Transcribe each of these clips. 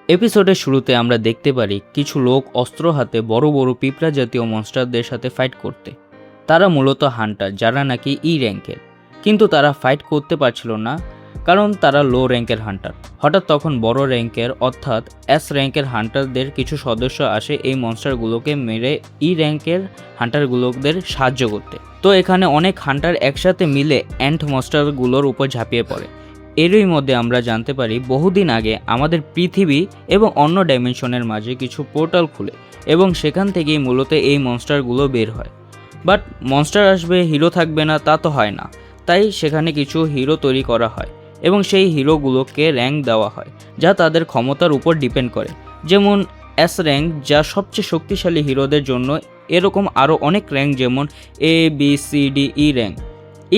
এপিসোডের শুরুতে আমরা দেখতে পারি কিছু লোক অস্ত্র হাতে বড় বড় পিঁপড়া জাতীয় মনস্টারদের সাথে ফাইট করতে। তারা মূলত হান্টার, যারা নাকি র্যাঙ্কের, কিন্তু তারা ফাইট করতে পারছিল না কারণ তারা লো র্যাঙ্কের হান্টার। হঠাৎ তখন বড় র্যাঙ্কের অর্থাৎ র্যাঙ্কের হান্টারদের কিছু সদস্য আসে এই মনস্টারগুলোকে মেরে র্যাঙ্কের হান্টারগুলোদের সাহায্য করতে। তো এখানে অনেক হান্টার একসাথে মিলে অ্যান্ট মনস্টারগুলোর উপর ঝাঁপিয়ে পড়ে। এরই মধ্যে আমরা জানতে পারি বহুদিন আগে আমাদের পৃথিবী এবং অন্য ডাইমেনশনের মাঝে কিছু পোর্টাল খুলে এবং সেখান থেকেই মূলত এই মনস্টারগুলো বের হয়। বাট মনস্টার আসবে, হিরো থাকবে না, তা তো হয় না। তাই সেখানে কিছু হিরো তৈরি করা হয় এবং সেই হিরোগুলোকে র্যাঙ্ক দেওয়া হয় যা তাদের ক্ষমতার উপর ডিপেন্ড করে। যেমন র্যাঙ্ক, যা সবচেয়ে শক্তিশালী হিরোদের জন্য। এরকম আরও অনেক র্যাঙ্ক, যেমন ABCDE র্যাঙ্ক।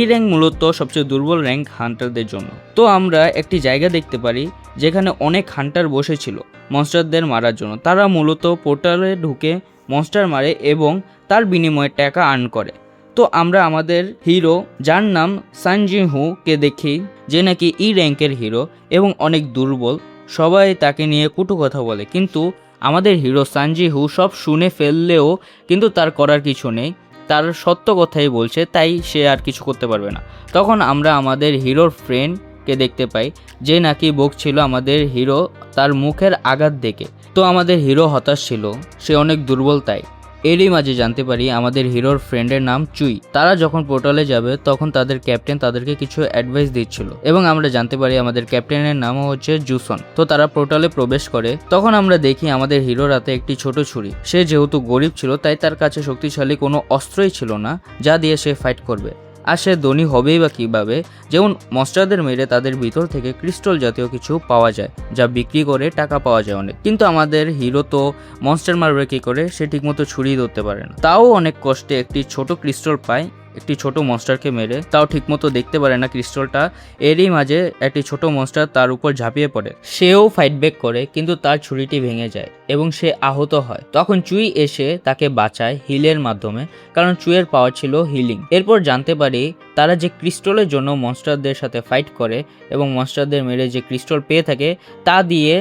র্যাঙ্ক মূলত সবচেয়ে দুর্বল র্যাঙ্ক হান্টারদের জন্য। তো আমরা একটি জায়গা দেখতে পারি যেখানে অনেক হান্টার বসেছিল মনস্টারদের মারার জন্য। তারা মূলত পোর্টালে ঢুকে মনস্টার মারে এবং তার বিনিময়ে টাকা আর্ন করে। তো আমরা আমাদের হিরো, যার নাম সানজিহুকে দেখি, যে নাকি র্যাঙ্কের হিরো এবং অনেক দুর্বল। সবাই তাকে নিয়ে কটু কথা বলে, কিন্তু আমাদের হিরো সানজিহু সব শুনে ফেললেও কিন্তু তার করার কিছু নেই। তার সত্য কথাই বলছে, তাই সে আর কিছু করতে পারবে না। তখন আমরা আমাদের হিরোর ফ্রেন্ডকে দেখতে পাই, যে নাকি বকছিল আমাদের হিরো তার মুখের আঘাত দেখে। তো আমাদের হিরো হতাশ ছিল, সে অনেক দুর্বল। তাই এরই মাঝে জানতে পারি আমাদের হিরোর ফ্রেন্ডের নাম চুই। তারা যখন পোর্টালে যাবে তখন তাদের ক্যাপ্টেন তাদেরকে কিছু অ্যাডভাইস দিচ্ছিল এবং আমরা জানতে পারি আমাদের ক্যাপ্টেনের নাম হচ্ছে জুসন। তো তারা পোর্টালে প্রবেশ করে। তখন আমরা দেখি আমাদের হিরোর হাতে একটি ছোট ছুরি। সে যেহেতু গরিব ছিল তাই তার কাছে শক্তিশালী কোনো অস্ত্রই ছিল না যা দিয়ে সে ফাইট করবে। আর সে ধনী হবেই বা কীভাবে? যেমন মনস্টারদের মেরে তাদের ভিতর থেকে ক্রিস্টাল জাতীয় কিছু পাওয়া যায়, যা বিক্রি করে টাকা পাওয়া যায় অনেক। কিন্তু আমাদের হিরো তো মনস্টার মারবে কী করে? সে ঠিকমতো ছুরি ধরতে পারে না। তাও অনেক কষ্টে একটি ছোট ক্রিস্টাল পায় একটি ছোট মনস্টারকে মেরে। তাও ঠিকমতো দেখতে পারে না ক্রিস্টালটা। এরই মাঝে একটি ছোট মনস্টার তার উপর ঝাঁপিয়ে পড়ে। সেও ফাইট ব্যাক করে, কিন্তু তার ছুরিটি ভেঙে যায় এবং সে আহত হয়। তখন চুই এসে তাকে বাঁচায় হিলের মাধ্যমে, কারণ চুইয়ের পাওয়ার ছিল হিলিং। এরপর জানতে পারি তারা যে ক্রিস্টালের জন্য মনস্টারদের সাথে ফাইট করে এবং মনস্টারদের মেরে যে ক্রিস্টাল পেয়ে থাকে তা দিয়ে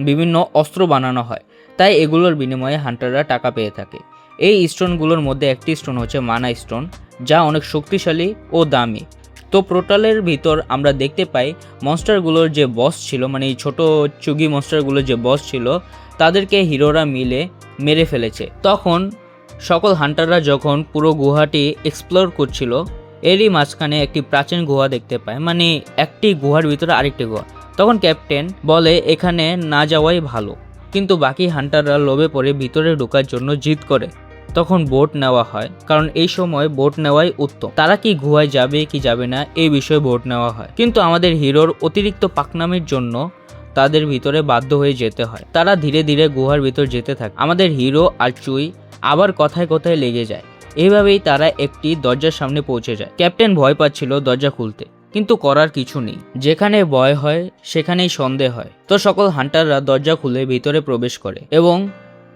বিভিন্ন অস্ত্র বানানো হয়। তাই এগুলোর বিনিময়ে হান্টাররা টাকা পেয়ে থাকে। এই স্টোনগুলোর মধ্যে একটি স্টোন হচ্ছে মানা স্টোন, যা অনেক শক্তিশালী ও দামি। তো পোর্টালের ভিতর আমরা দেখতে পাই মনস্টারগুলোর যে বস ছিল, মানে এই ছোট চুগি মনস্টারগুলোর যে বস ছিল, তাদেরকে হিরোরা মিলে মেরে ফেলেছে। তখন সকল হান্টাররা যখন পুরো গুহাটি এক্সপ্লোর করছিল, এরই মাঝখানে একটি প্রাচীন গুহা দেখতে পায়, মানে একটি গুহার ভিতরে আরেকটি গুহা। তখন ক্যাপ্টেন বলে এখানে না যাওয়াই ভালো, কিন্তু বাকি হান্টাররা লোভে পড়ে ভিতরে ঢোকার জন্য জিদ করে। তখন বোট নেওয়া হয়, কারণ এই সময় বোট নেওয়াই উত্তম। তারা কি গুহায় যাবে কি যাবে না এই বিষয়ে বোট নেওয়া হয়, কিন্তু আমাদের হিরোর অতিরিক্ত পাকনামির জন্য তাদের ভিতরে বাধ্য হয়ে যেতে হয়। তারা ধীরে ধীরে গুহার ভিতর যেতে থাকে। আমাদের হিরো আর চুই আবার কথায় কথায় লেগে যায়। এইভাবেই তারা একটি দরজার সামনে পৌঁছে যায়। ক্যাপ্টেন ভয় পাচ্ছিল দরজা খুলতে, কিন্তু করার কিছু নেই। যেখানে ভয় হয় সেখানেই সন্দেহ হয়। তো সকল হান্টাররা দরজা খুলে ভিতরে প্রবেশ করে এবং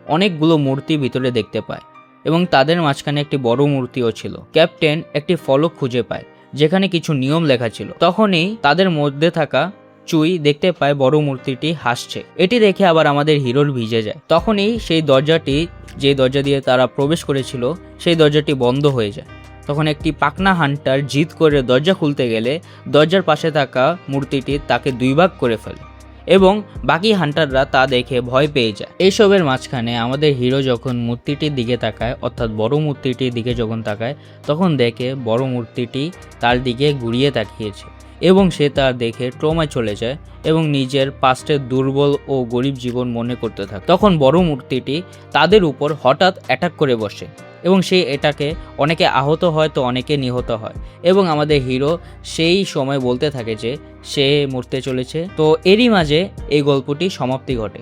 অনেকগুলো মূর্তি ভিতরে দেখতে পায় এবং তাদের মাঝখানে একটি বড় মূর্তিও ছিল। ক্যাপ্টেন একটি ফলক খুঁজে পায় যেখানে কিছু নিয়ম লেখা ছিল। তখনই তাদের মধ্যে থাকা চুই দেখতে পায় বড় মূর্তিটি হাসছে। এটি দেখে আবার আমাদের হিরোর ভিজে যায়। তখনই সেই দরজাটি, যে দরজা দিয়ে তারা প্রবেশ করেছিল, সেই দরজাটি বন্ধ হয়ে যায়। তখন একটি পাকনা হান্টার জিদ করে দরজা খুলতে গেলে দরজার পাশে থাকা মূর্তিটি তাকে দুই ভাগ করে ফেলে এবং বাকি হান্টাররা তা দেখে ভয় পেয়ে যায়। এইসবের মাঝখানে আমাদের হিরো যখন মূর্তিটির দিকে তাকায়, অর্থাৎ বড় মূর্তিটির দিকে যখন তাকায়, তখন দেখে বড় মূর্তিটি তার দিকে ঘুরিয়ে তাকিয়েছে এবং সে তার দেখে ট্রমায় চলে যায় এবং নিজের পাস্টের দুর্বল ও গরিব জীবন মনে করতে থাকে। তখন বড় মূর্তিটি তাদের উপর হঠাৎ অ্যাটাক করে বসে এবং সেই এটাকে অনেকে আহত হয়, তো অনেকে নিহত হয় এবং আমাদের হিরো সেই সময় বলতে থাকে যে সে মরতে চলেছে। তো এরই মাঝে এই গল্পটি সমাপ্তি ঘটে।